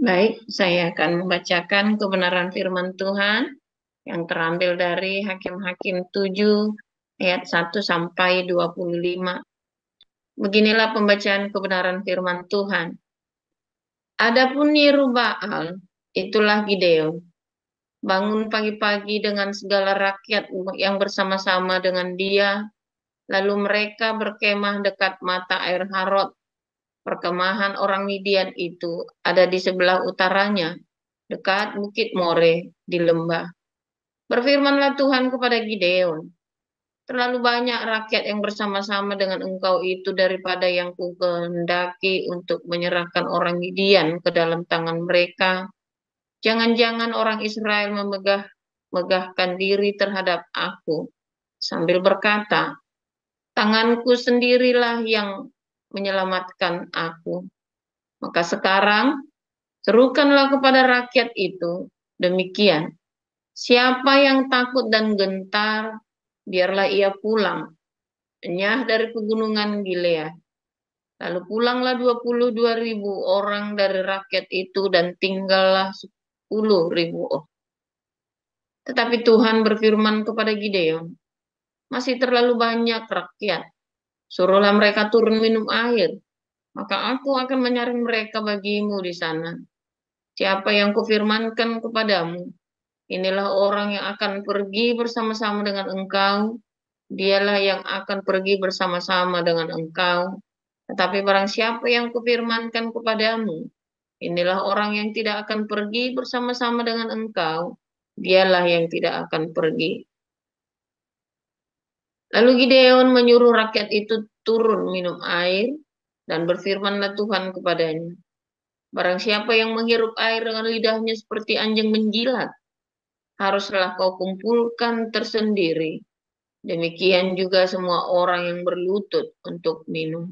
Baik, saya akan membacakan kebenaran firman Tuhan yang terambil dari Hakim-Hakim 7 ayat 1 sampai 25. Beginilah pembacaan kebenaran firman Tuhan. Adapun Yerubbaal, itulah Gideon, bangun pagi-pagi dengan segala rakyat yang bersama-sama dengan dia, lalu mereka berkemah dekat mata air Harod. Perkemahan orang Midian itu ada di sebelah utaranya, dekat Bukit More di lembah. Berfirmanlah Tuhan kepada Gideon, terlalu banyak rakyat yang bersama-sama dengan engkau itu daripada yang kukehendaki untuk menyerahkan orang Midian ke dalam tangan mereka. Jangan-jangan orang Israel megahkan diri terhadap aku sambil berkata, tanganku sendirilah yang menyelamatkan aku. Maka sekarang serukanlah kepada rakyat itu demikian. Siapa yang takut dan gentar, biarlah ia pulang, enyah dari pegunungan Gilead. Lalu pulanglah 22.000 orang dari rakyat itu dan tinggallah 10.000 orang. Tetapi Tuhan berfirman kepada Gideon, masih terlalu banyak rakyat. Suruhlah mereka turun minum air, maka aku akan menyaring mereka bagimu di sana. Siapa yang kufirmankan kepadamu, inilah orang yang akan pergi bersama-sama dengan engkau. Dialah yang akan pergi bersama-sama dengan engkau. Tetapi barang siapa yang kufirmankan kepadamu, inilah orang yang tidak akan pergi bersama-sama dengan engkau. Dialah yang tidak akan pergi. Lalu Gideon menyuruh rakyat itu turun minum air, dan berfirmanlah Tuhan kepadanya, barang siapa yang menghirup air dengan lidahnya seperti anjing menjilat, haruslah kau kumpulkan tersendiri. Demikian juga semua orang yang berlutut untuk minum.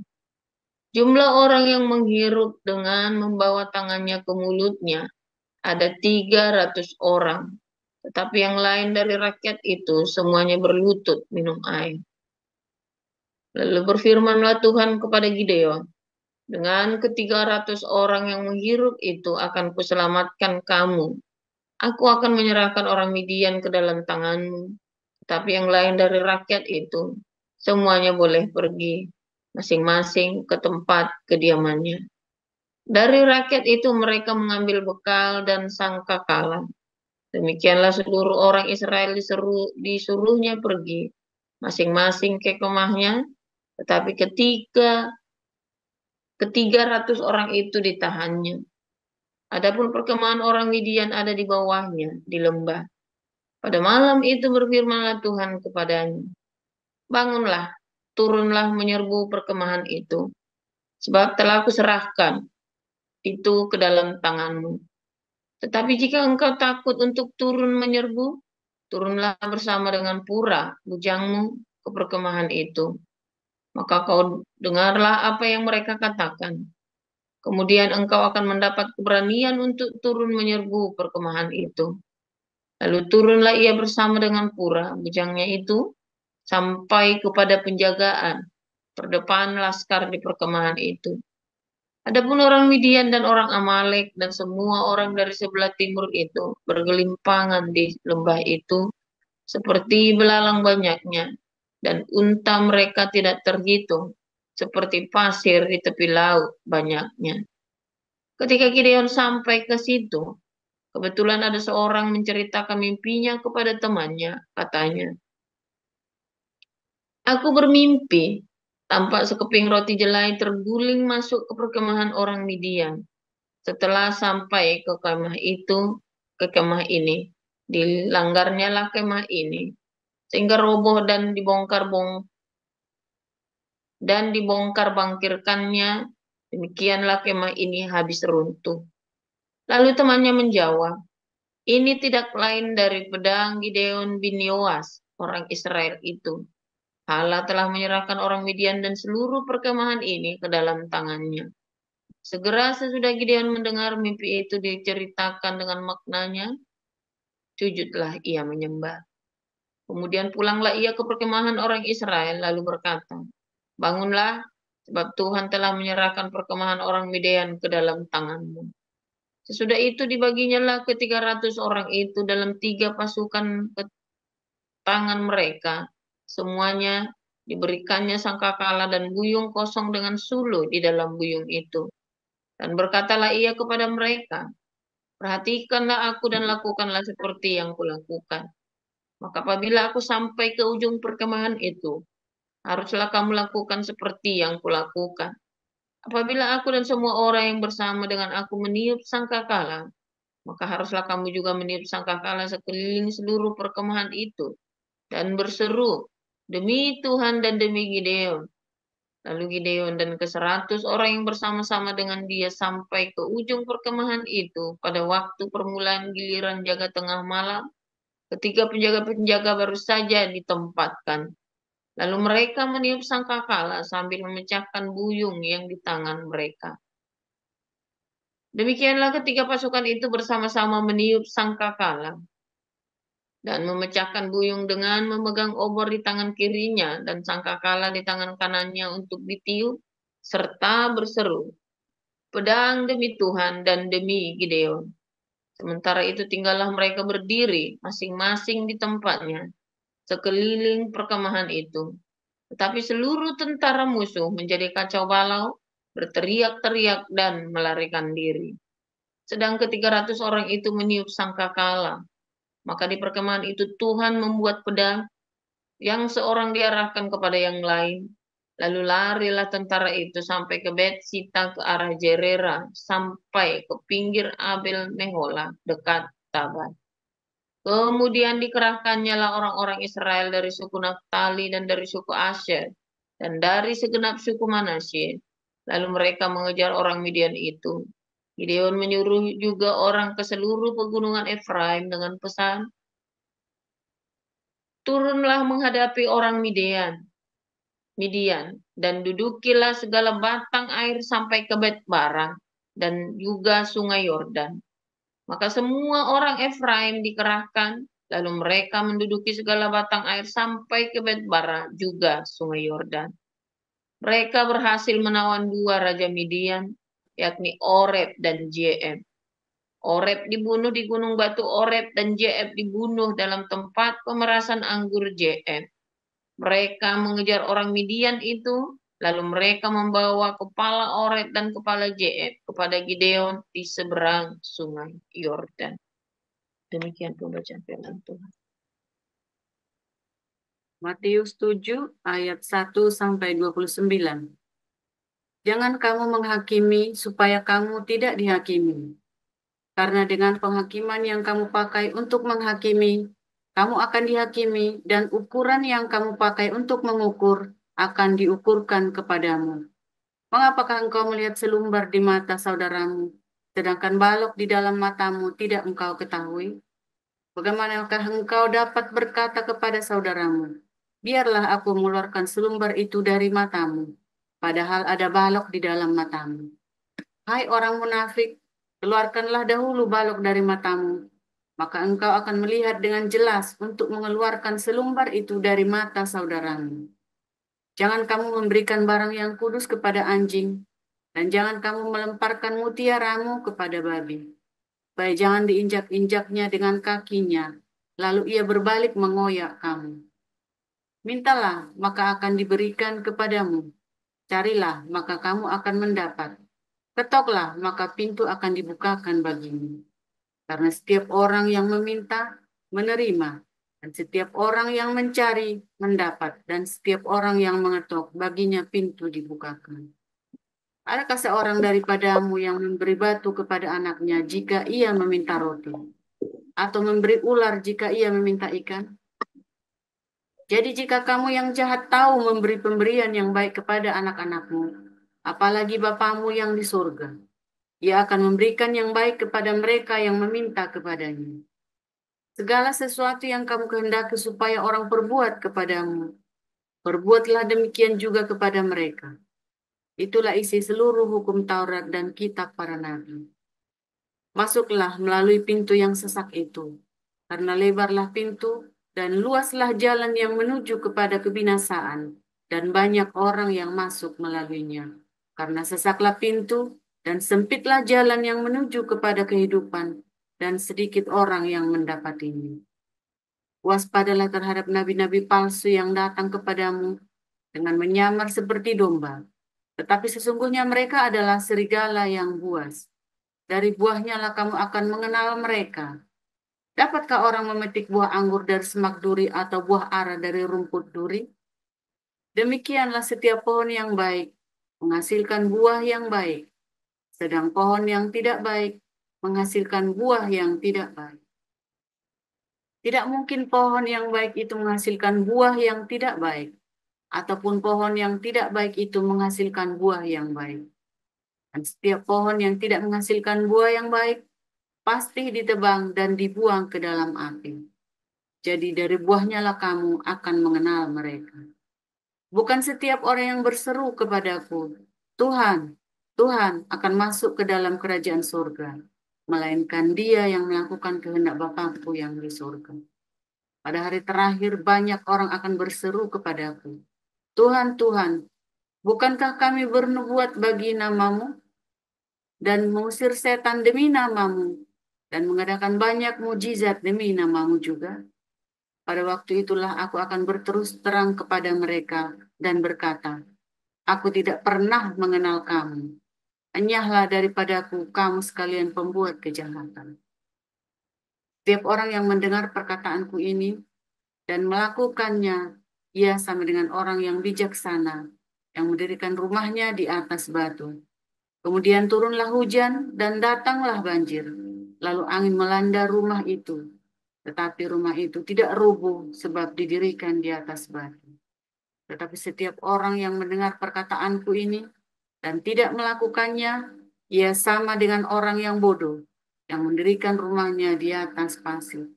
Jumlah orang yang menghirup dengan membawa tangannya ke mulutnya ada 300 orang. Tetapi yang lain dari rakyat itu semuanya berlutut minum air. Lalu berfirmanlah Tuhan kepada Gideon, dengan ke-300 orang yang menghirup itu akan kuselamatkan kamu. Aku akan menyerahkan orang Midian ke dalam tanganmu. Tapi yang lain dari rakyat itu, semuanya boleh pergi, masing-masing ke tempat kediamannya. Dari rakyat itu mereka mengambil bekal dan sangkakala. Demikianlah seluruh orang Israel disuruhnya pergi, masing-masing ke kemahnya, tetapi ketiga ratus orang itu ditahannya. Adapun perkemahan orang Midian ada di bawahnya, di lembah. Pada malam itu berfirmanlah Tuhan kepadanya, bangunlah, turunlah menyerbu perkemahan itu, sebab telah kuserahkan itu ke dalam tanganmu. Tetapi jika engkau takut untuk turun menyerbu, turunlah bersama dengan Pura, bujangmu, ke perkemahan itu. Maka kau dengarlah apa yang mereka katakan. Kemudian engkau akan mendapat keberanian untuk turun menyerbu perkemahan itu. Lalu turunlah ia bersama dengan Pura, bujangnya itu, sampai kepada penjagaan terdepan laskar di perkemahan itu. Adapun orang Midian dan orang Amalek dan semua orang dari sebelah timur itu bergelimpangan di lembah itu seperti belalang banyaknya, dan unta mereka tidak terhitung, seperti pasir di tepi laut banyaknya. Ketika Gideon sampai ke situ, kebetulan ada seorang menceritakan mimpinya kepada temannya, katanya, aku bermimpi, tampak sekeping roti jelai terguling masuk ke perkemahan orang Midian. Setelah sampai ke kemah ini, dilanggarnya lah kemah ini, sehingga roboh dan dibongkar bangkirkannya, demikianlah kemah ini habis runtuh. Lalu temannya menjawab, ini tidak lain dari pedang Gideon bin Yoas, orang Israel itu. Allah telah menyerahkan orang Midian dan seluruh perkemahan ini ke dalam tangannya. Segera sesudah Gideon mendengar mimpi itu diceritakan dengan maknanya, sujudlah ia menyembah. Kemudian pulanglah ia ke perkemahan orang Israel, lalu berkata, bangunlah, sebab Tuhan telah menyerahkan perkemahan orang Midian ke dalam tanganmu. Sesudah itu dibaginya lah ke 300 orang itu dalam 3 pasukan ke tangan mereka. Semuanya diberikannya sangkakala dan buyung kosong dengan suluh di dalam buyung itu. Dan berkatalah ia kepada mereka, perhatikanlah aku dan lakukanlah seperti yang kulakukan. Maka apabila aku sampai ke ujung perkemahan itu, haruslah kamu lakukan seperti yang kulakukan. Apabila aku dan semua orang yang bersama dengan aku meniup sangkakala, maka haruslah kamu juga meniup sangkakala sekeliling seluruh perkemahan itu dan berseru, demi Tuhan dan demi Gideon. Lalu Gideon dan ke 100 orang yang bersama-sama dengan dia sampai ke ujung perkemahan itu pada waktu permulaan giliran jaga tengah malam, ketika penjaga-penjaga baru saja ditempatkan. Lalu mereka meniup sangkakala sambil memecahkan buyung yang di tangan mereka. Demikianlah ketiga pasukan itu bersama-sama meniup sangkakala dan memecahkan buyung dengan memegang obor di tangan kirinya dan sangkakala di tangan kanannya untuk ditiup, serta berseru, pedang demi Tuhan dan demi Gideon. Sementara itu tinggallah mereka berdiri masing-masing di tempatnya, sekeliling perkemahan itu. Tetapi seluruh tentara musuh menjadi kacau balau, berteriak-teriak dan melarikan diri. Sedang ke 300 orang itu meniup sangkakala. Maka di perkemahan itu Tuhan membuat pedang yang seorang diarahkan kepada yang lain. Lalu larilah tentara itu sampai ke Bet-sita ke arah Jerera, sampai ke pinggir Abel Mehola, dekat Tabat. Kemudian dikerahkannya lah orang-orang Israel dari suku Naftali dan dari suku Asher, dan dari segenap suku Manasye. Lalu mereka mengejar orang Midian itu. Gideon menyuruh juga orang ke seluruh pegunungan Efraim dengan pesan, turunlah menghadapi orang Midian, dan dudukilah segala batang air sampai ke Bet-bara dan juga sungai Yordan. Maka semua orang Efraim dikerahkan, lalu mereka menduduki segala batang air sampai ke Bet-bara juga sungai Yordan. Mereka berhasil menawan 2 raja Midian, yakni Oreb dan Jeeb. Oreb dibunuh di gunung batu Oreb dan Jeeb dibunuh dalam tempat pemerasan anggur Jeeb. Mereka mengejar orang Midian itu, lalu mereka membawa kepala Oreb dan kepala Jeeb kepada Gideon di seberang sungai Yordan. Demikian pembacaan firman Tuhan. Matius 7 ayat 1 sampai 29. Jangan kamu menghakimi supaya kamu tidak dihakimi. Karena dengan penghakiman yang kamu pakai untuk menghakimi, kamu akan dihakimi, dan ukuran yang kamu pakai untuk mengukur akan diukurkan kepadamu. Mengapakah engkau melihat selumbar di mata saudaramu, sedangkan balok di dalam matamu tidak engkau ketahui? Bagaimanakah engkau dapat berkata kepada saudaramu, biarlah aku mengeluarkan selumbar itu dari matamu, padahal ada balok di dalam matamu? Hai orang munafik, keluarkanlah dahulu balok dari matamu, maka engkau akan melihat dengan jelas untuk mengeluarkan selumbar itu dari mata saudaramu. Jangan kamu memberikan barang yang kudus kepada anjing, dan jangan kamu melemparkan mutiaramu kepada babi. Baik jangan diinjak-injaknya dengan kakinya, lalu ia berbalik mengoyak kamu. Mintalah, maka akan diberikan kepadamu. Carilah, maka kamu akan mendapat. Ketoklah, maka pintu akan dibukakan bagimu. Karena setiap orang yang meminta, menerima. Dan setiap orang yang mencari, mendapat. Dan setiap orang yang mengetok, baginya pintu dibukakan. Adakah seorang daripadamu yang memberi batu kepada anaknya jika ia meminta roti? Atau memberi ular jika ia meminta ikan? Jadi jika kamu yang jahat tahu memberi pemberian yang baik kepada anak-anakmu, apalagi Bapamu yang di surga, ia akan memberikan yang baik kepada mereka yang meminta kepadanya. Segala sesuatu yang kamu kehendaki supaya orang perbuat kepadamu, perbuatlah demikian juga kepada mereka. Itulah isi seluruh hukum Taurat dan kitab para nabi. Masuklah melalui pintu yang sesak itu, karena lebarlah pintu dan luaslah jalan yang menuju kepada kebinasaan, dan banyak orang yang masuk melaluinya. Karena sesaklah pintu dan sempitlah jalan yang menuju kepada kehidupan, dan sedikit orang yang mendapatinya. Waspadalah terhadap nabi-nabi palsu yang datang kepadamu dengan menyamar seperti domba, tetapi sesungguhnya mereka adalah serigala yang buas. Dari buahnya lah kamu akan mengenal mereka. Dapatkah orang memetik buah anggur dari semak duri atau buah ara dari rumput duri? Demikianlah setiap pohon yang baik menghasilkan buah yang baik, sedang pohon yang tidak baik menghasilkan buah yang tidak baik. Tidak mungkin pohon yang baik itu menghasilkan buah yang tidak baik, ataupun pohon yang tidak baik itu menghasilkan buah yang baik. Dan setiap pohon yang tidak menghasilkan buah yang baik pasti ditebang dan dibuang ke dalam api. Jadi dari buahnya lah kamu akan mengenal mereka. Bukan setiap orang yang berseru kepadaku, Tuhan, Tuhan akan masuk ke dalam kerajaan surga, melainkan dia yang melakukan kehendak Bapakku yang di surga. Pada hari terakhir banyak orang akan berseru kepadaku, Tuhan, Tuhan, bukankah kami bernubuat bagi namamu dan mengusir setan demi namamu dan mengadakan banyak mujizat demi namamu juga? Pada waktu itulah aku akan berterus terang kepada mereka dan berkata, aku tidak pernah mengenal kamu. Enyahlah daripadaku kamu sekalian pembuat kejahatan. Setiap orang yang mendengar perkataanku ini dan melakukannya, ia sama dengan orang yang bijaksana yang mendirikan rumahnya di atas batu. Kemudian turunlah hujan dan datanglah banjir. Lalu angin melanda rumah itu. Tetapi rumah itu tidak rubuh sebab didirikan di atas batu. Tetapi setiap orang yang mendengar perkataanku ini dan tidak melakukannya, ia sama dengan orang yang bodoh yang mendirikan rumahnya di atas pasir.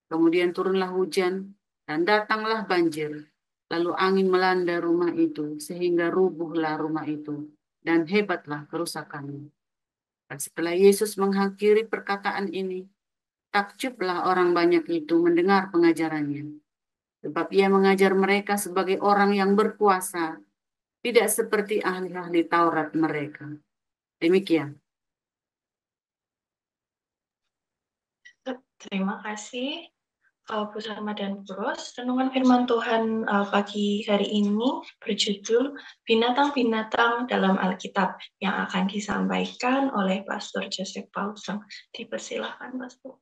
Kemudian turunlah hujan dan datanglah banjir. Lalu angin melanda rumah itu sehingga rubuhlah rumah itu dan hebatlah kerusakannya. Dan setelah Yesus mengakhiri perkataan ini, takjublah orang banyak itu mendengar pengajarannya. Sebab ia mengajar mereka sebagai orang yang berkuasa, tidak seperti ahli-ahli Taurat mereka. Demikian. Terima kasih Bu Salma dan Bu Ros. Renungan firman Tuhan pagi hari ini berjudul Binatang-binatang dalam Alkitab yang akan disampaikan oleh Pastor Joseph Paulsen. Dipersilakan, Pastor.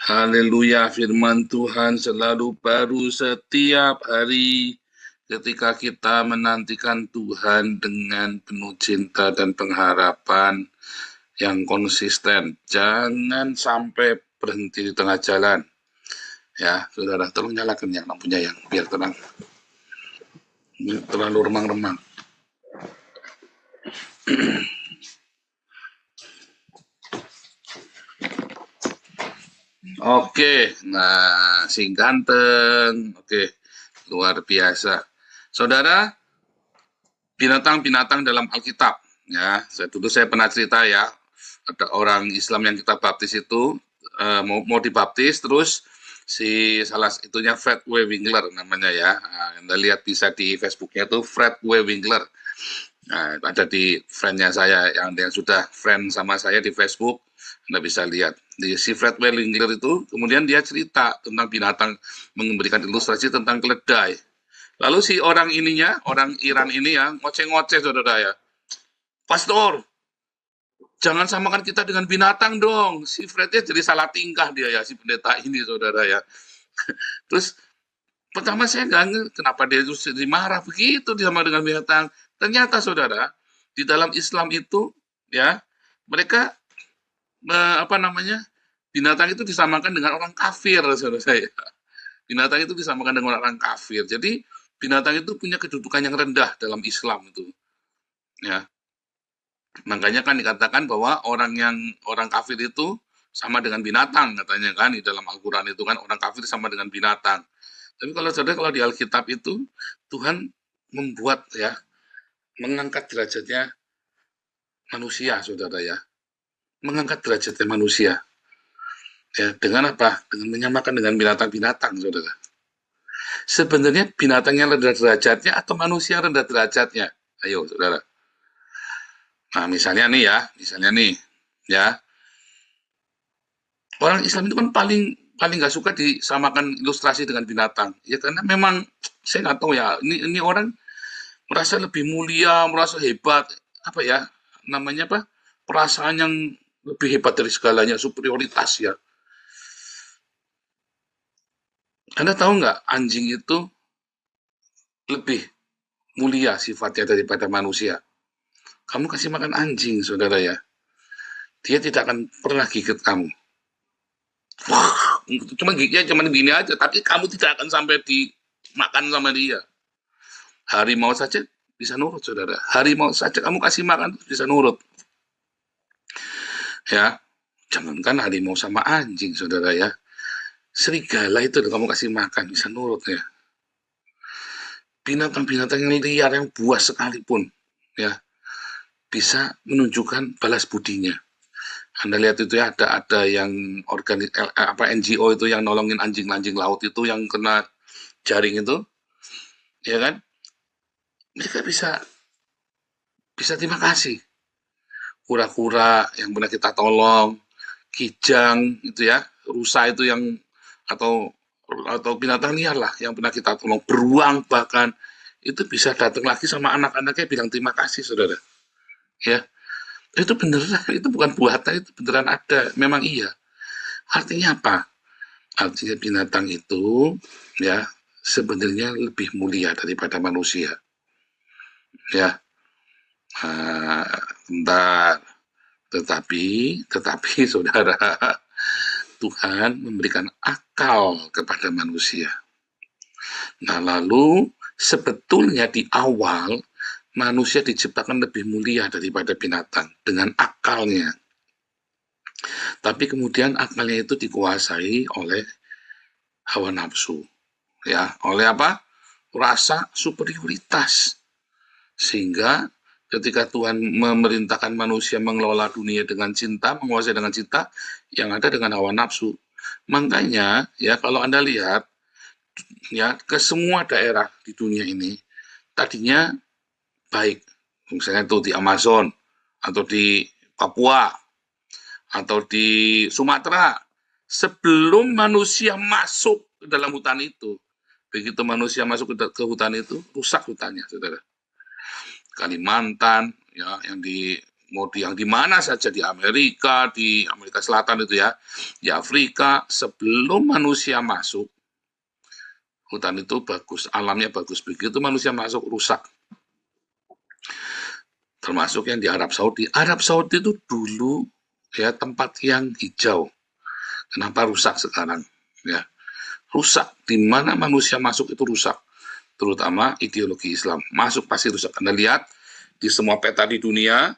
Haleluya, firman Tuhan selalu baru setiap hari ketika kita menantikan Tuhan dengan penuh cinta dan pengharapan yang konsisten. Jangan sampai berhenti di tengah jalan. Ya, saudara, tolong nyalakan yang lampunya yang biar terang. Ini terlalu remang-remang. Oke, nah si ganteng, oke, luar biasa. Saudara, binatang-binatang dalam Alkitab, ya, dulu saya pernah cerita ya, ada orang Islam yang kita baptis itu, mau dibaptis, terus si salah itunya Fred W. Winkler namanya ya, Anda lihat bisa di Facebooknya itu Fred W. Winkler. Nah, ada di friend-nya saya yang sudah friend sama saya di Facebook, Anda bisa lihat. Di si Fred W. Winkler itu, kemudian dia cerita tentang binatang, memberikan ilustrasi tentang keledai. Lalu si orang ininya, orang Iran ini ya, ngoceh-ngoceh saudara ya. Pastor, jangan samakan kita dengan binatang dong. Si Frednya jadi salah tingkah dia ya, si pendeta ini saudara ya. Terus pertama saya nggak ngerti kenapa dia itu jadi marah begitu sama dengan binatang. Ternyata saudara, di dalam Islam itu ya, mereka binatang itu disamakan dengan orang kafir saudara saya. Binatang itu disamakan dengan orang kafir. Jadi binatang itu punya kedudukan yang rendah dalam Islam itu. Ya. Makanya kan dikatakan bahwa orang kafir itu sama dengan binatang katanya kan di dalam Al-Qur'an itu kan orang kafir sama dengan binatang. Tapi kalau di Alkitab itu Tuhan membuat ya, mengangkat derajatnya manusia, saudara ya. Mengangkat derajatnya manusia. Ya, dengan apa? Dengan menyamakan dengan binatang-binatang, saudara. Sebenarnya binatang yang rendah derajatnya atau manusia rendah derajatnya? Ayo, saudara. Nah, misalnya nih, ya. Orang Islam itu kan paling nggak suka disamakan ilustrasi dengan binatang. Ya karena memang saya nggak tahu ya. Ini orang merasa lebih mulia, merasa hebat, apa ya namanya apa? Perasaan yang lebih hebat dari segalanya, superioritas ya. Anda tahu nggak anjing itu lebih mulia sifatnya daripada manusia? Kamu kasih makan anjing, saudara ya. Dia tidak akan pernah gigit kamu. Wah, cuma gini aja, tapi kamu tidak akan sampai dimakan sama dia. Harimau saja bisa nurut, saudara. Harimau saja kamu kasih makan bisa nurut. Ya, jangankan harimau sama anjing, saudara ya. Serigala itu kamu kasih makan bisa nurut ya. Binatang-binatang yang liar, yang buas sekalipun, ya, bisa menunjukkan balas budinya. Anda lihat itu ya, ada yang NGO itu yang nolongin anjing-anjing laut itu yang kena jaring itu, ya kan? Mereka bisa terima kasih. Kura-kura yang pernah kita tolong, kijang itu ya, rusa itu yang atau binatang liar lah yang pernah kita tolong, beruang bahkan itu bisa datang lagi sama anak-anaknya bilang terima kasih, saudara. Ya. Itu beneran, itu bukan buatan, itu beneran ada, memang iya. Artinya apa? Artinya binatang itu ya sebenarnya lebih mulia daripada manusia. Ya, bentar. Tetapi saudara, Tuhan memberikan akal kepada manusia. Nah, lalu sebetulnya di awal manusia diciptakan lebih mulia daripada binatang dengan akalnya. Tapi kemudian akalnya itu dikuasai oleh hawa nafsu. Ya, oleh apa? Rasa superioritas. Sehingga ketika Tuhan memerintahkan manusia mengelola dunia dengan cinta, menguasai dengan cinta, yang ada dengan hawa nafsu. Makanya, ya kalau Anda lihat, ya ke semua daerah di dunia ini, tadinya baik, misalnya itu di Amazon, atau di Papua, atau di Sumatera, sebelum manusia masuk ke dalam hutan itu, begitu manusia masuk ke hutan itu, rusak hutannya, saudara. Kalimantan, ya, yang di mana saja, di Amerika Selatan itu ya, di Afrika, sebelum manusia masuk, hutan itu bagus, alamnya bagus, begitu manusia masuk, rusak. Termasuk yang di Arab Saudi. Arab Saudi itu dulu ya tempat yang hijau. Kenapa rusak sekarang? Ya, rusak. Di mana manusia masuk itu rusak. Terutama ideologi Islam. Masuk pasti rusak. Anda lihat di semua peta di dunia,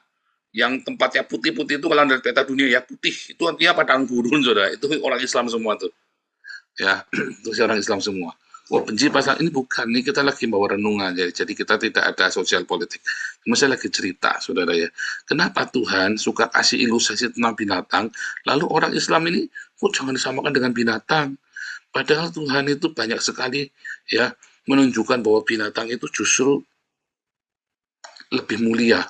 yang tempatnya putih-putih itu kalau dari peta dunia ya putih. Itu artinya padang gurun, saudara. Itu orang Islam semua tuh. Ya, itu orang Islam semua. Wah, benci pasal ini bukan, ini kita lagi bawa renungan, jadi kita tidak ada sosial politik. Cuma saya lagi cerita, saudara ya. Kenapa Tuhan suka kasih ilustrasi tentang binatang, lalu orang Islam ini, jangan disamakan dengan binatang. Padahal Tuhan itu banyak sekali ya menunjukkan bahwa binatang itu justru lebih mulia,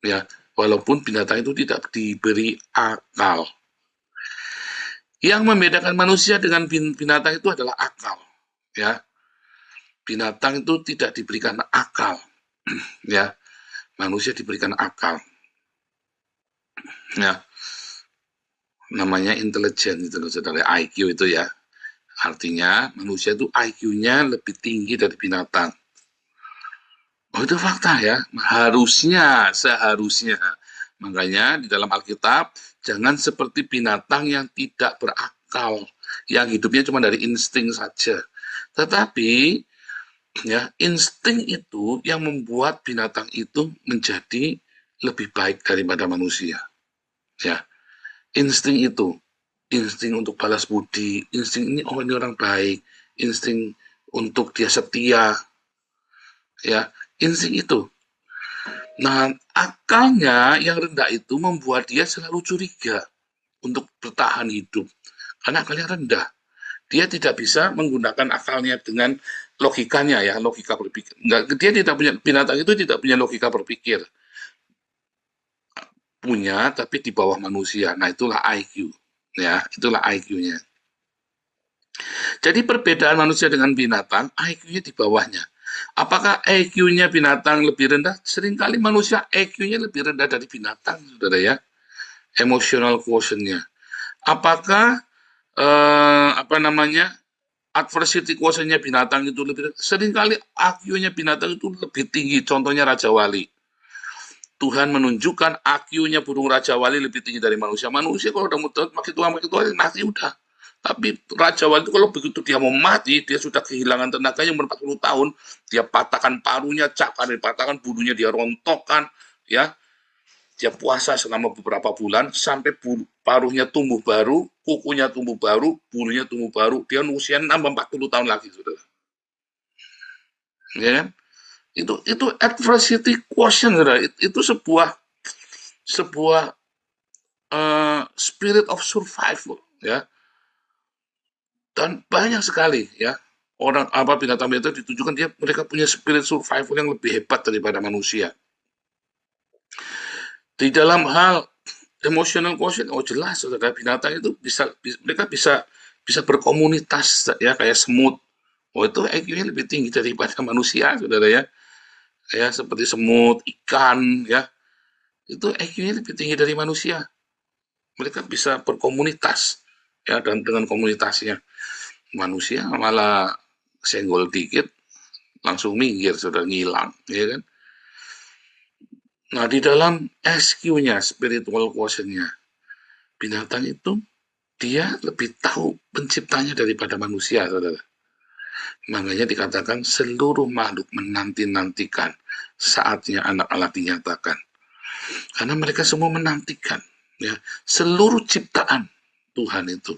ya. Walaupun binatang itu tidak diberi akal. Yang membedakan manusia dengan binatang itu adalah akal. Ya, binatang itu tidak diberikan akal, ya, manusia diberikan akal, ya, namanya intelijen itu, saudara, IQ itu ya, artinya manusia itu IQ-nya lebih tinggi dari binatang. Oh, itu fakta ya, seharusnya, makanya di dalam Alkitab jangan seperti binatang yang tidak berakal, yang hidupnya cuma dari insting saja. Tetapi ya insting itu yang membuat binatang itu menjadi lebih baik daripada manusia. Ya, insting itu, insting untuk balas budi, insting ini ini orang baik, insting untuk dia setia, ya, insting itu. Nah, akalnya yang rendah itu membuat dia selalu curiga untuk bertahan hidup, karena akalnya rendah. Dia tidak bisa menggunakan akalnya dengan logikanya, ya, logika berpikir. Dia tidak punya, binatang itu tidak punya logika berpikir. Punya, tapi di bawah manusia. Nah, itulah IQ. Ya, itulah IQ-nya. Jadi perbedaan manusia dengan binatang, IQ-nya di bawahnya. Apakah IQ-nya binatang lebih rendah? Seringkali manusia IQ-nya lebih rendah dari binatang, saudara ya. Emotional quotient-nya. Apakah adversity quotient-nya binatang itu lebih rendah? Seringkali IQ-nya binatang itu lebih tinggi. Contohnya Raja Wali. Tuhan menunjukkan IQ-nya burung Raja Wali lebih tinggi dari manusia. Manusia kalau udah makin tua mati udah. Tapi Raja Wali itu kalau begitu dia mau mati, dia sudah kehilangan tenaganya umur 40 tahun, dia patahkan parunya, patahkan bulunya, dia rontokkan, ya. Dia puasa selama beberapa bulan sampai paruhnya tumbuh baru, kukunya tumbuh baru, bulunya tumbuh baru, dia usia nambah 40 tahun lagi, saudara. Ya kan? Itu adversity quotient, saudara. Itu sebuah spirit of survival, ya. Dan banyak sekali, ya, binatang-binatang ditunjukkan mereka punya spirit survival yang lebih hebat daripada manusia. Di dalam hal emotional quotient, jelas, saudara, binatang itu mereka bisa berkomunitas, ya, kayak semut. Itu IQ-nya lebih tinggi daripada manusia, saudara ya. Ya, seperti semut, ikan, ya. Itu IQ-nya lebih tinggi dari manusia. Mereka bisa berkomunitas, ya, dan dengan komunitasnya. Manusia malah senggol dikit langsung minggir, sudah ngilang, ya kan. Nah, di dalam SQ-nya, spiritual quotient-nya, binatang itu dia lebih tahu penciptanya daripada manusia, saudara. Makanya dikatakan seluruh makhluk menanti-nantikan saatnya anak Allah dinyatakan. Karena mereka semua menantikan, ya, seluruh ciptaan Tuhan itu.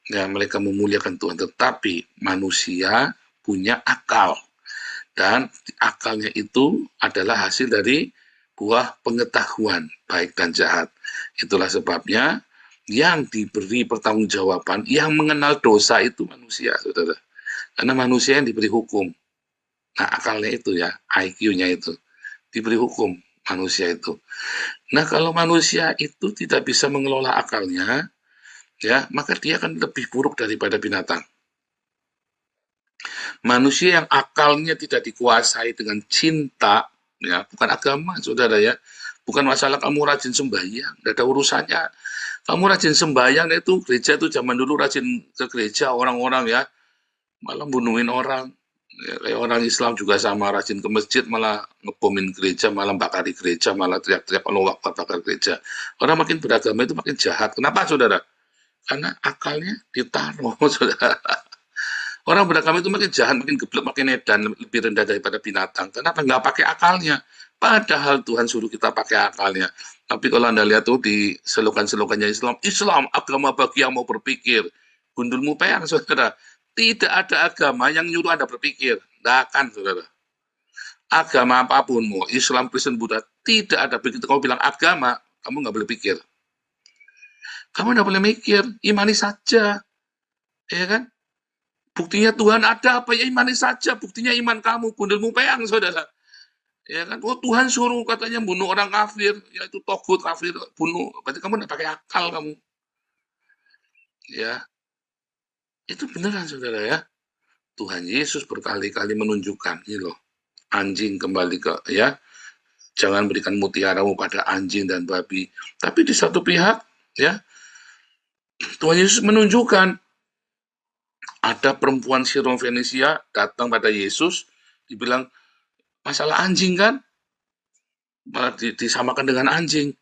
Ya, mereka memuliakan Tuhan, tetapi manusia punya akal, dan akalnya itu adalah hasil dari buah pengetahuan baik dan jahat. Itulah sebabnya yang diberi pertanggungjawaban, yang mengenal dosa itu manusia, saudara. Karena manusia yang diberi hukum. Nah, akalnya itu, ya, IQ-nya itu diberi hukum manusia itu. Nah, kalau manusia itu tidak bisa mengelola akalnya, ya, maka dia akan lebih buruk daripada binatang. Manusia yang akalnya tidak dikuasai dengan cinta, ya, bukan agama, saudara ya, bukan masalah kamu rajin sembahyang, tidak ada urusannya. Kamu rajin sembahyang itu, gereja itu zaman dulu rajin ke gereja orang-orang, ya, malah bunuhin orang. Ya, kayak orang Islam juga sama, rajin ke masjid malah ngebomin gereja, malah bakari gereja, malah teriak-teriak Allah Akbar bakar gereja. Orang makin beragama itu makin jahat. Kenapa, saudara? Karena akalnya ditaruh, saudara. Orang beragama itu makin jahat, makin geblek, makin edan, lebih rendah daripada binatang. Kenapa? Nggak pakai akalnya. Padahal Tuhan suruh kita pakai akalnya. Tapi kalau Anda lihat tuh di slogan-slogannya Islam, agama bagi yang mau berpikir. Gundulmu peyang, saudara. Tidak ada agama yang nyuruh Anda berpikir. Nggak akan, saudara. Agama apapun, mau Islam, Kristen, Buddha, tidak ada. Begitu kamu bilang agama, kamu nggak boleh pikir. Kamu nggak boleh mikir, imani saja. Ya kan? Buktinya Tuhan ada apa, ya imani saja. Buktinya iman kamu, gundulmu peyang, saudara. Ya kan? Oh, Tuhan suruh katanya bunuh orang kafir, yaitu togut kafir, bunuh. Berarti kamu nggak pakai akal kamu. Ya. Itu beneran, saudara ya. Tuhan Yesus berkali-kali menunjukkan, ini loh, anjing kembali ke, ya, jangan berikan mutiaramu pada anjing dan babi. Tapi di satu pihak, ya, Tuhan Yesus menunjukkan ada perempuan Sirofenisia datang pada Yesus, dibilang masalah anjing kan, malah disamakan dengan anjing.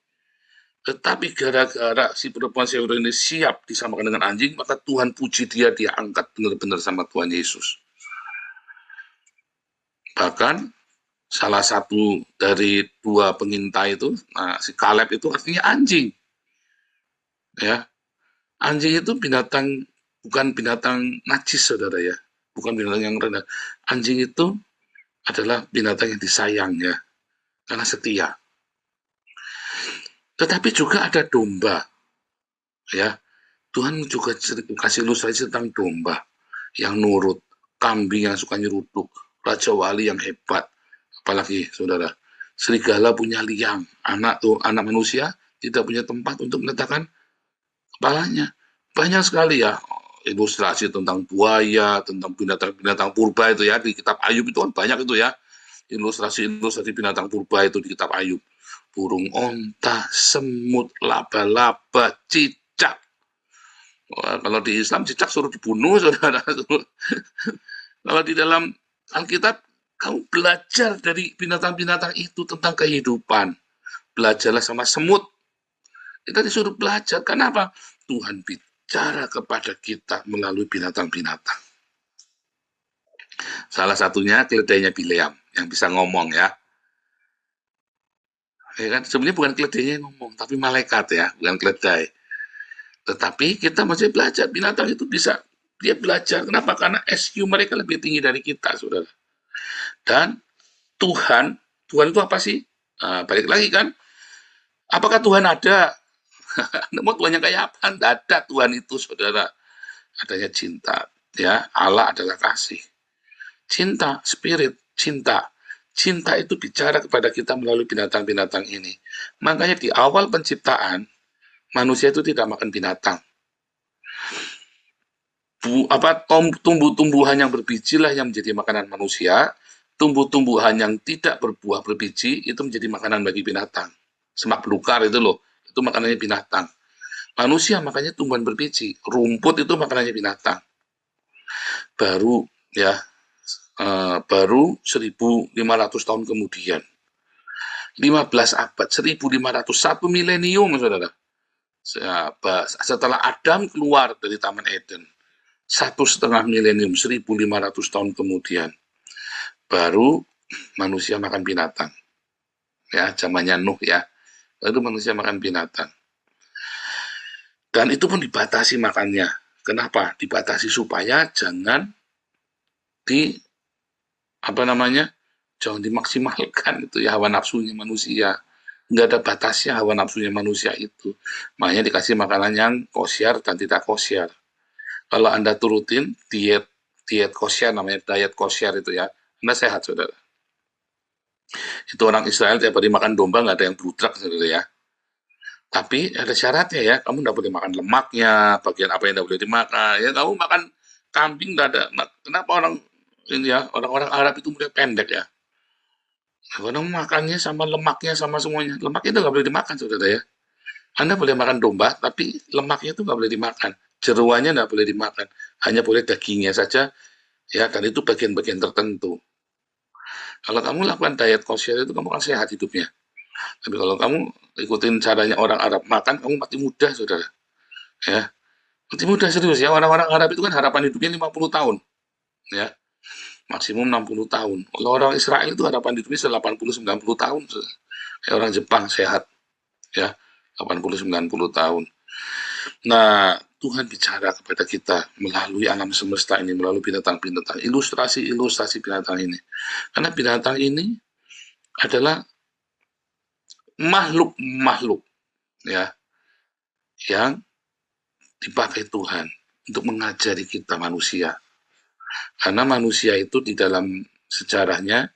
Tetapi gara-gara si perempuan Sirofenisia ini siap disamakan dengan anjing, maka Tuhan puji dia angkat benar-benar sama Tuhan Yesus. Bahkan salah satu dari dua pengintai itu, nah, si Kaleb itu artinya anjing. Ya, anjing itu binatang, bukan binatang najis, saudara ya. bukan binatang yang rendah. Anjing itu adalah binatang yang disayang ya, karena setia. Tetapi juga ada domba, ya. Tuhan juga kasih ilustrasi tentang domba yang nurut, kambing yang suka nyeruduk, raja wali yang hebat. Apalagi saudara, serigala punya liang, anak manusia tidak punya tempat untuk meletakkan kepalanya. Banyak sekali ya ilustrasi tentang buaya, tentang binatang-binatang purba itu ya, di kitab Ayub itu kan banyak itu ya, ilustrasi binatang purba itu di kitab Ayub. Burung onta, semut, laba-laba, cicak. Wah, kalau di Islam cicak suruh dibunuh, saudara. Kalau di dalam Alkitab, kamu belajar dari binatang-binatang itu tentang kehidupan. Belajarlah sama semut. Kita disuruh belajar. Kenapa? Tuhan bicara kepada kita melalui binatang-binatang. Salah satunya keledainya Bileam yang bisa ngomong ya. Ya kan? Sebenarnya bukan keledainya yang ngomong, tapi malaikat ya, bukan keledai. Tetapi kita masih belajar, binatang itu bisa, dia belajar. Kenapa? Karena SQ mereka lebih tinggi dari kita, saudara. Dan Tuhan itu apa sih? Nah, balik lagi kan, apakah Tuhan ada? Mau Tuhan yang kayak apa? Tidak ada Tuhan itu, saudara. Adanya cinta, ya. Allah adalah kasih. Cinta, spirit, cinta. Cinta itu bicara kepada kita melalui binatang-binatang ini. Makanya di awal penciptaan, manusia itu tidak makan binatang. Tumbuh-tumbuhan yang berbiji lah yang menjadi makanan manusia. Tumbuh-tumbuhan yang tidak berbuah berbiji itu menjadi makanan bagi binatang. Semak belukar itu loh, itu makanannya binatang. Manusia makannya tumbuhan berbiji. Rumput itu makanannya binatang. Baru 1.500 tahun kemudian, 15 abad, 1.500, 1 milenium, saudara. Setelah Adam keluar dari Taman Eden, 1,5 milenium, 1.500 tahun kemudian, baru manusia makan binatang. Ya, zamannya Nuh ya, baru manusia makan binatang. Dan itu pun dibatasi makannya. Kenapa? Dibatasi supaya jangan jangan dimaksimalkan itu ya hawa nafsunya manusia. Nggak ada batasnya hawa nafsunya manusia itu. Makanya dikasih makanan yang kosyar dan tidak kosyar. Kalau Anda turutin diet kosyar, namanya diet kosyar itu ya, Anda sehat, saudara. Itu orang Israel tiap hari makan domba, nggak ada yang bludrak, saudara ya. Tapi ada syaratnya ya, kamu nggak boleh makan lemaknya, bagian apa yang nggak boleh dimakan. Ya, kamu makan kambing nggak ada. Kenapa orang-orang Arab itu mulai pendek ya? Karena makannya sama lemaknya sama semuanya. Lemaknya itu nggak boleh dimakan, saudara ya. Anda boleh makan domba, tapi lemaknya itu nggak boleh dimakan. Jeruannya nggak boleh dimakan. Hanya boleh dagingnya saja, ya. Dan itu bagian-bagian tertentu. Kalau kamu lakukan diet kosher itu, kamu akan sehat hidupnya. Tapi kalau kamu ikutin caranya orang Arab makan, kamu mati muda, saudara. Ya, mati muda serius ya. Orang-orang Arab itu kan harapan hidupnya 50 tahun. Ya, maksimum 60 tahun. Kalau orang Israel itu harapan hidupnya 80-90 tahun. Kayak orang Jepang sehat. Ya, 80-90 tahun. Nah, Tuhan bicara kepada kita melalui alam semesta ini, melalui binatang-binatang, ilustrasi binatang ini. Karena binatang ini adalah makhluk ya yang dipakai Tuhan untuk mengajari kita manusia. Karena manusia itu di dalam sejarahnya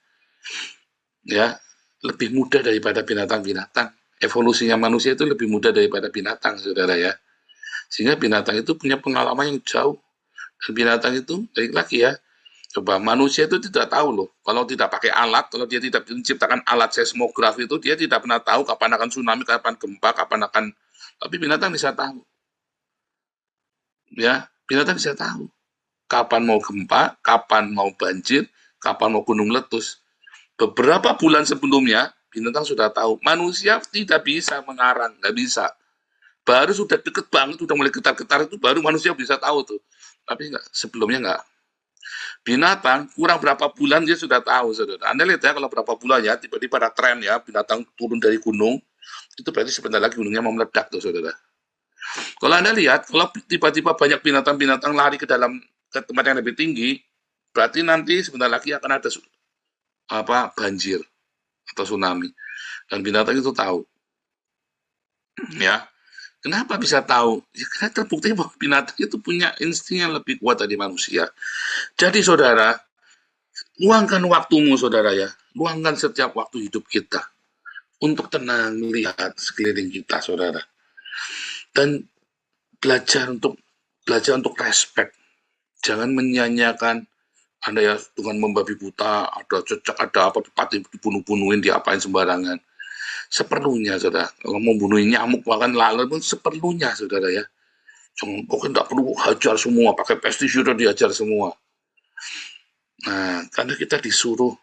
ya lebih mudah daripada binatang-binatang. Evolusinya manusia itu lebih mudah daripada binatang, saudara ya. Sehingga binatang itu punya pengalaman yang jauh. Dan binatang itu, balik lagi ya, coba manusia itu tidak tahu loh, kalau tidak pakai alat, kalau dia tidak menciptakan alat seismograf itu, dia tidak pernah tahu kapan akan tsunami, kapan gempa, tapi binatang bisa tahu. Ya, binatang bisa tahu. Kapan mau gempa, kapan mau banjir, kapan mau gunung meletus. Beberapa bulan sebelumnya, binatang sudah tahu. Manusia tidak bisa mengarang, nggak bisa. Baru sudah deket banget, sudah mulai getar-getar itu, baru manusia bisa tahu tuh. Tapi sebelumnya nggak. Binatang kurang berapa bulan dia sudah tahu, saudara. Anda lihat ya, kalau berapa bulan ya, tiba-tiba ada tren ya, binatang turun dari gunung, itu berarti sebentar lagi gunungnya mau meledak tuh, saudara. Kalau Anda lihat, kalau tiba-tiba banyak binatang-binatang lari ke tempat yang lebih tinggi, berarti nanti sebentar lagi akan ada banjir atau tsunami. Dan binatang itu tahu. Ya. Kenapa bisa tahu? Ya, karena terbukti bahwa binatang itu punya insting yang lebih kuat dari manusia. Jadi saudara, luangkan waktumu saudara ya. Luangkan setiap waktu hidup kita untuk tenang melihat sekeliling kita saudara. Dan belajar untuk respect. Jangan menyanyiakan Anda ya dengan membabi buta, ada cocok, ada apa, dibunuh-bunuhin, diapain sembarangan. Seperlunya, saudara. Kalau mau bunuh nyamuk, makan lalat pun seperlunya, saudara ya. Jangan, pokoknya tidak perlu hajar semua, pakai pestisida dihajar semua. Nah, karena kita disuruh,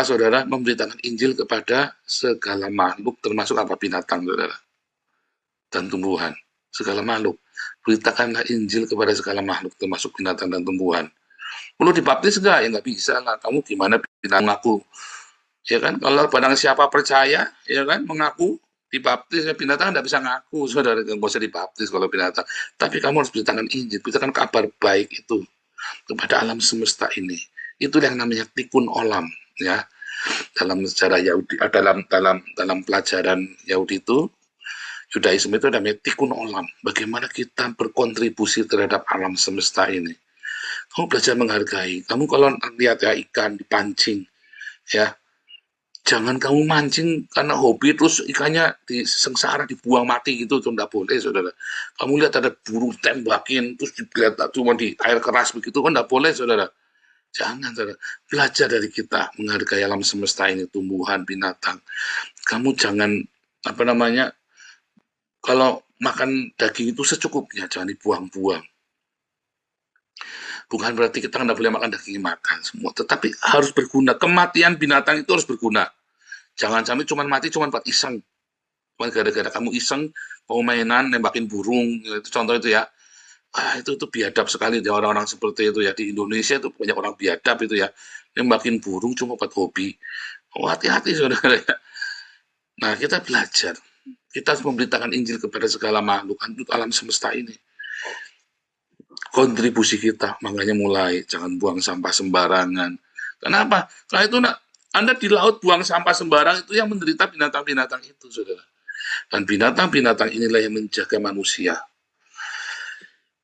saudara, memberitakan Injil kepada segala makhluk, termasuk binatang, saudara. Dan tumbuhan, segala makhluk. Beritakanlah Injil kepada segala makhluk, termasuk binatang dan tumbuhan. Perlu dibaptis enggak? Ya nggak bisa lah. Kamu gimana bilang ngaku? Ya kan, kalau barang siapa percaya, ya kan, mengaku, dibaptis, ya binatang nggak bisa ngaku, saudara, nggak usah dibaptis kalau binatang. Tapi kamu harus beritakan Injil, beritakan kabar baik itu kepada alam semesta ini. Itu yang namanya tikun olam, ya. Dalam sejarah Yahudi, dalam pelajaran Yahudi itu, Yudaisme itu namanya tikun olam. Bagaimana kita berkontribusi terhadap alam semesta ini. Kamu belajar menghargai. Kamu kalau lihat ya ikan dipancing, ya, jangan kamu mancing karena hobi terus ikannya disengsara dibuang mati gitu, itu tidak boleh saudara. Kamu lihat ada burung tembakin terus dilihat cuma di air keras begitu kan tidak boleh saudara. Jangan saudara. Belajar dari kita menghargai alam semesta ini, tumbuhan, binatang. Kamu jangan kalau makan daging itu secukupnya, jangan dibuang-buang. Bukan berarti kita tidak boleh makan daging, makan semua, tetapi harus berguna. Kematian binatang itu harus berguna. Jangan sampai cuma mati cuma buat iseng. Cuma gara-gara kamu iseng mau mainan nembakin burung, itu contoh itu ya. Itu biadab sekali ya orang-orang seperti itu ya. Di Indonesia itu banyak orang biadab itu ya. Nembakin burung cuma buat hobi. Hati-hati saudara ya. Nah, kita belajar. Kita harus memberitakan Injil kepada segala makhluk untuk alam semesta ini. Kontribusi kita, makanya mulai jangan buang sampah sembarangan. Kenapa? Karena itu Anda di laut buang sampah sembarang, itu yang menderita binatang-binatang itu, saudara. Dan binatang-binatang inilah yang menjaga manusia.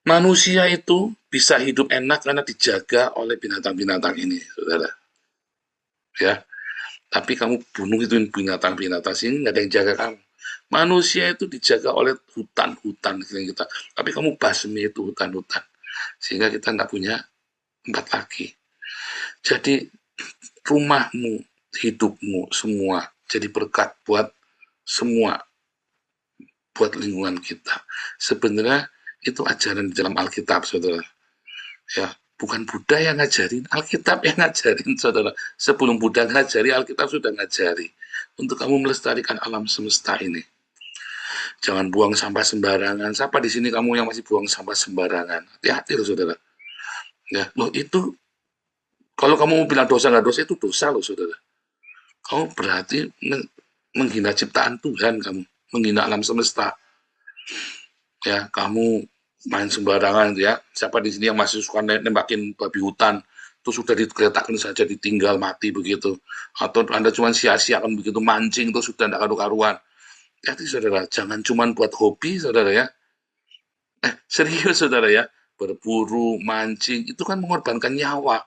Manusia itu bisa hidup enak karena dijaga oleh binatang-binatang ini, saudara. Ya, tapi kamu bunuh itu binatang-binatang sini, nggak ada yang jaga kamu. Manusia itu dijaga oleh hutan-hutan kita, tapi kamu basmi itu hutan-hutan, sehingga kita nggak punya tempat lagi. Jadi rumahmu, hidupmu semua jadi berkat buat semua, buat lingkungan kita. Sebenarnya itu ajaran di dalam Alkitab, saudara. Ya, bukan Buddha yang ngajarin, Alkitab yang ngajarin, saudara. Sebelum Buddha ngajari, Alkitab sudah ngajari untuk kamu melestarikan alam semesta ini. Jangan buang sampah sembarangan. Siapa di sini kamu yang masih buang sampah sembarangan? Hati-hati loh, saudara. Ya, loh itu kalau kamu bilang dosa nggak dosa, itu dosa loh, saudara. Kamu berarti menghina ciptaan Tuhan, kamu menghina alam semesta. Ya, kamu main sembarangan ya. Siapa di sini yang masih suka nembakin babi hutan? Itu sudah digeletakan saja, ditinggal mati begitu. Atau Anda cuma sia-siakan begitu mancing, itu sudah tidak karu-karuan. Jadi saudara, jangan cuma buat hobi, saudara ya. Serius saudara ya, berburu, mancing, itu kan mengorbankan nyawa.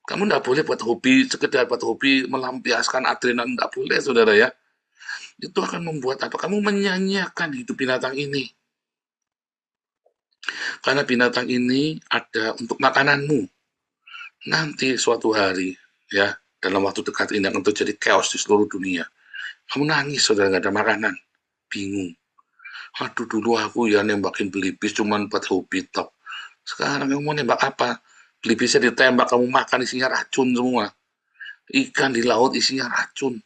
Kamu tidak boleh buat hobi, sekedar buat hobi, melampiaskan adrenalin, tidak boleh saudara ya. Itu akan membuat apa? Kamu menyanyiakan hidup binatang ini. Karena binatang ini ada untuk makananmu. Nanti suatu hari, ya, dalam waktu dekat ini akan terjadi chaos di seluruh dunia. Kamu nangis, saudara, nggak ada makanan. Bingung. Aduh, dulu aku ya nembakin belibis cuman buat hobi top. Sekarang kamu mau nembak apa? Belibisnya ditembak, kamu makan isinya racun semua. Ikan di laut isinya racun.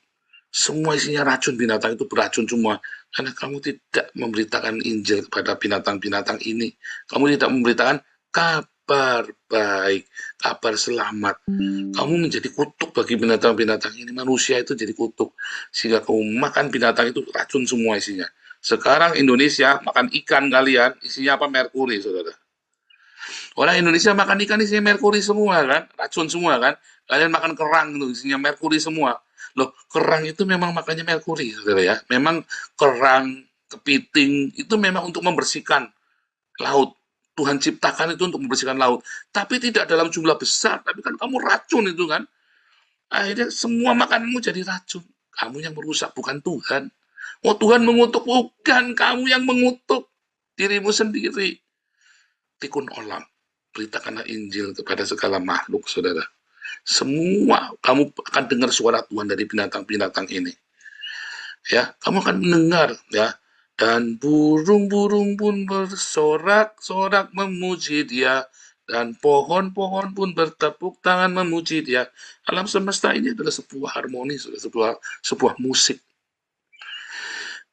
Semua isinya racun, binatang itu beracun semua. Karena kamu tidak memberitakan Injil kepada binatang-binatang ini. Kamu tidak memberitakan kabar baik, kabar selamat. Kamu menjadi kutuk bagi binatang-binatang ini. Manusia itu jadi kutuk. Sehingga kamu makan binatang itu racun semua isinya. Sekarang Indonesia makan ikan kalian, isinya apa? Merkuri, saudara. Orang Indonesia makan ikan isinya merkuri semua kan, racun semua kan. Kalian makan kerang itu isinya merkuri semua. Loh, kerang itu memang makannya merkuri, saudara ya. Memang kerang, kepiting itu memang untuk membersihkan laut. Tuhan ciptakan itu untuk membersihkan laut. Tapi tidak dalam jumlah besar. Tapi kan kamu racun itu kan. Akhirnya semua makananmu jadi racun. Kamu yang merusak, bukan Tuhan. Oh, Tuhan mengutuk, bukan. Kamu yang mengutuk dirimu sendiri. Tikun olam. Beritakanlah Injil kepada segala makhluk, saudara. Semua kamu akan dengar suara Tuhan dari binatang-binatang ini. Ya, kamu akan mendengar, ya. Dan burung-burung pun bersorak-sorak memuji Dia, dan pohon-pohon pun bertepuk tangan memuji Dia. Alam semesta ini adalah sebuah harmoni, sebuah musik.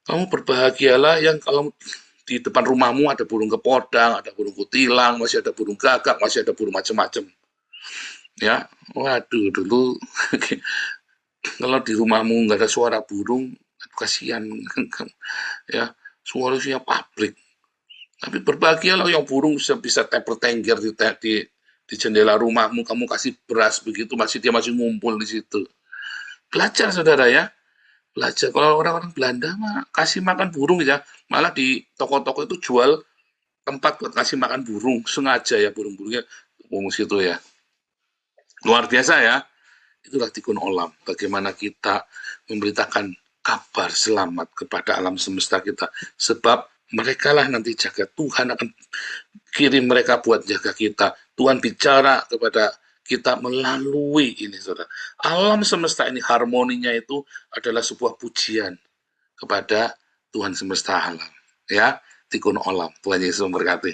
Kamu berbahagialah yang kalau di depan rumahmu ada burung kepodang, ada burung kutilang, masih ada burung gagak, masih ada burung macam-macam. Ya, waduh dulu kalau di rumahmu nggak ada suara burung, kasihan, ya, suaranya pabrik. Tapi berbahagialah yang burung bisa tengger di jendela rumahmu, kamu kasih beras begitu, dia masih ngumpul di situ. Belajar, saudara ya. Belajar. Kalau orang-orang Belanda mah kasih makan burung ya, malah di toko-toko itu jual tempat buat kasih makan burung, sengaja ya burung-burungnya situ ya. Luar biasa ya. Itulah tikun olam. Bagaimana kita memberitakan kabar selamat kepada alam semesta kita. Sebab mereka lah nanti jaga. Tuhan akan kirim mereka buat jaga kita. Tuhan bicara kepada kita melalui ini, saudara. Alam semesta ini, harmoninya itu adalah sebuah pujian kepada Tuhan semesta alam. Ya, tikun olam. Tuhan Yesus memberkati.